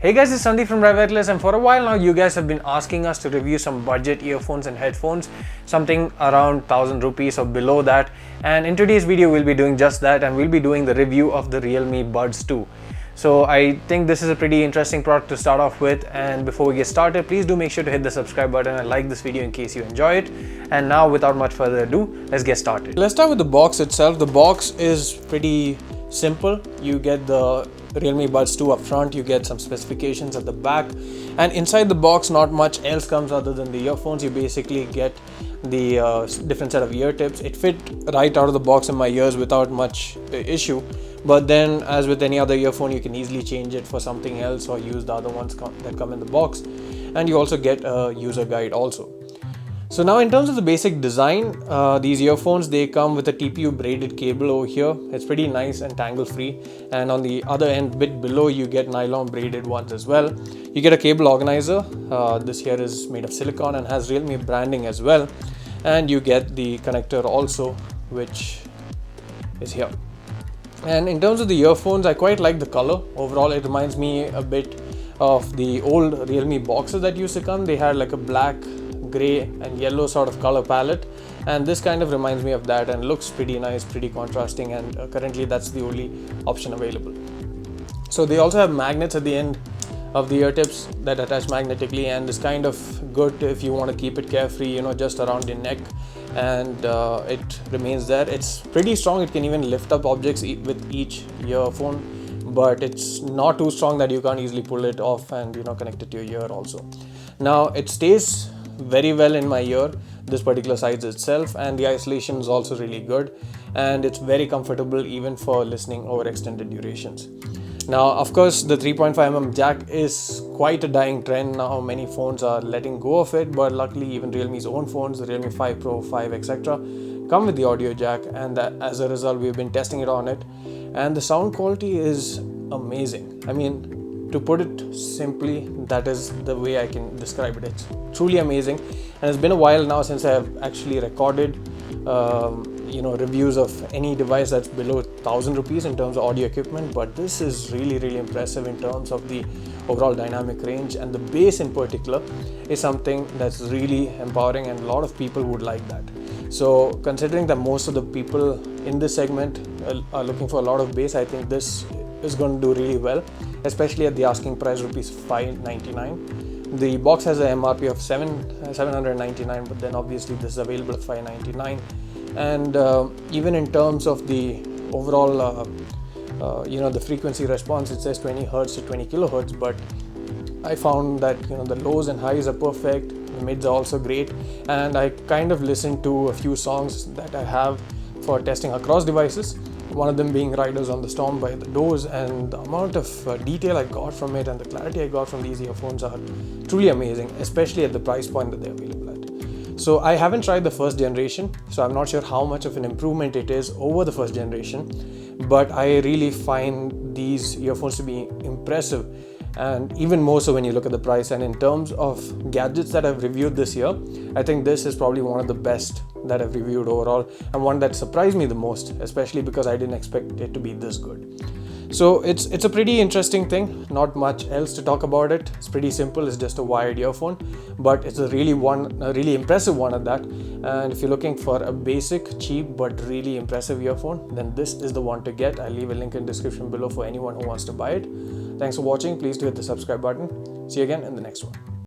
Hey guys, it's Sandeep from RevAtlas, and for a while now you guys have been asking us to review some budget earphones and headphones, something around 1000 rupees or below that. And in today's video we'll be doing just that, and we'll be doing the review of the Realme Buds 2. So I think this is a pretty interesting product to start off with, and before we get started, please do make sure to hit the subscribe button and like this video in case you enjoy it. And now without much further ado, let's get started. Let's start with the box itself. The box is pretty simple. You get the Realme Buds 2 up front, you get some specifications at the back, and inside the box not much else comes other than the earphones. You basically get the different set of ear tips. It fit right out of the box in my ears without much issue, but then as with any other earphone, you can easily change it for something else or use the other ones that come in the box, and you also get a user guide also. So now in terms of the basic design, these earphones, they come with a TPU braided cable over here. It's pretty nice and tangle free, and on the other end bit below you get nylon braided ones as well. You get a cable organizer. This here is made of silicone and has Realme branding as well, and you get the connector also, which is here. And in terms of the earphones, I quite like the color. Overall it reminds me a bit of the old Realme boxes that used to come. They had like a black, grey and yellow sort of color palette, and this kind of reminds me of that and looks pretty nice, pretty contrasting, and currently that's the only option available. So they also have magnets at the end of the ear tips that attach magnetically, and is kind of good if you want to keep it carefree, you know, just around your neck, and it remains there. It's pretty strong. It can even lift up objects with each earphone, but it's not too strong that you can't easily pull it off and, you know, connect it to your ear also. Now it stays very well in my ear, this particular size itself, and the isolation is also really good, and it's very comfortable even for listening over extended durations. Now of course the 3.5mm jack is quite a dying trend now. Many phones are letting go of it, but luckily even Realme's own phones, the Realme 5 Pro, 5 etc., come with the audio jack, and as a result we've been testing it on it, and the sound quality is amazing. I mean, to put it simply, that is the way I can describe it. It's truly amazing, and it's been a while now since I have actually recorded reviews of any device that's below 1000 rupees in terms of audio equipment, but this is really impressive in terms of the overall dynamic range, and the bass in particular is something that's really empowering, and a lot of people would like that. So considering that most of the people in this segment are looking for a lot of bass, I think this is going to do really well, especially at the asking price rupees 599. The box has a MRP of 799, but then obviously this is available at 599. And even in terms of the overall the frequency response, it says 20 Hz to 20 kilohertz, but I found that, you know, the lows and highs are perfect, the mids are also great, and I kind of listened to a few songs that I have for testing across devices, one of them being Riders on the Storm by The Doors, and the amount of detail I got from it and the clarity I got from these earphones are truly amazing, especially at the price point that they're available at. So I haven't tried the first generation, so I'm not sure how much of an improvement it is over the first generation, but I really find these earphones to be impressive, and even more so when you look at the price. And in terms of gadgets that I've reviewed this year, I think this is probably one of the best that I've reviewed overall, and one that surprised me the most, especially because I didn't expect it to be this good. So it's a pretty interesting thing. Not much else to talk about it. It's pretty simple. It's just a wired earphone, but it's a really impressive one at that. And if you're looking for a basic, cheap but really impressive earphone, then this is the one to get. I'll leave a link in the description below for anyone who wants to buy it. Thanks for watching. Please do hit the subscribe button. See you again in the next one.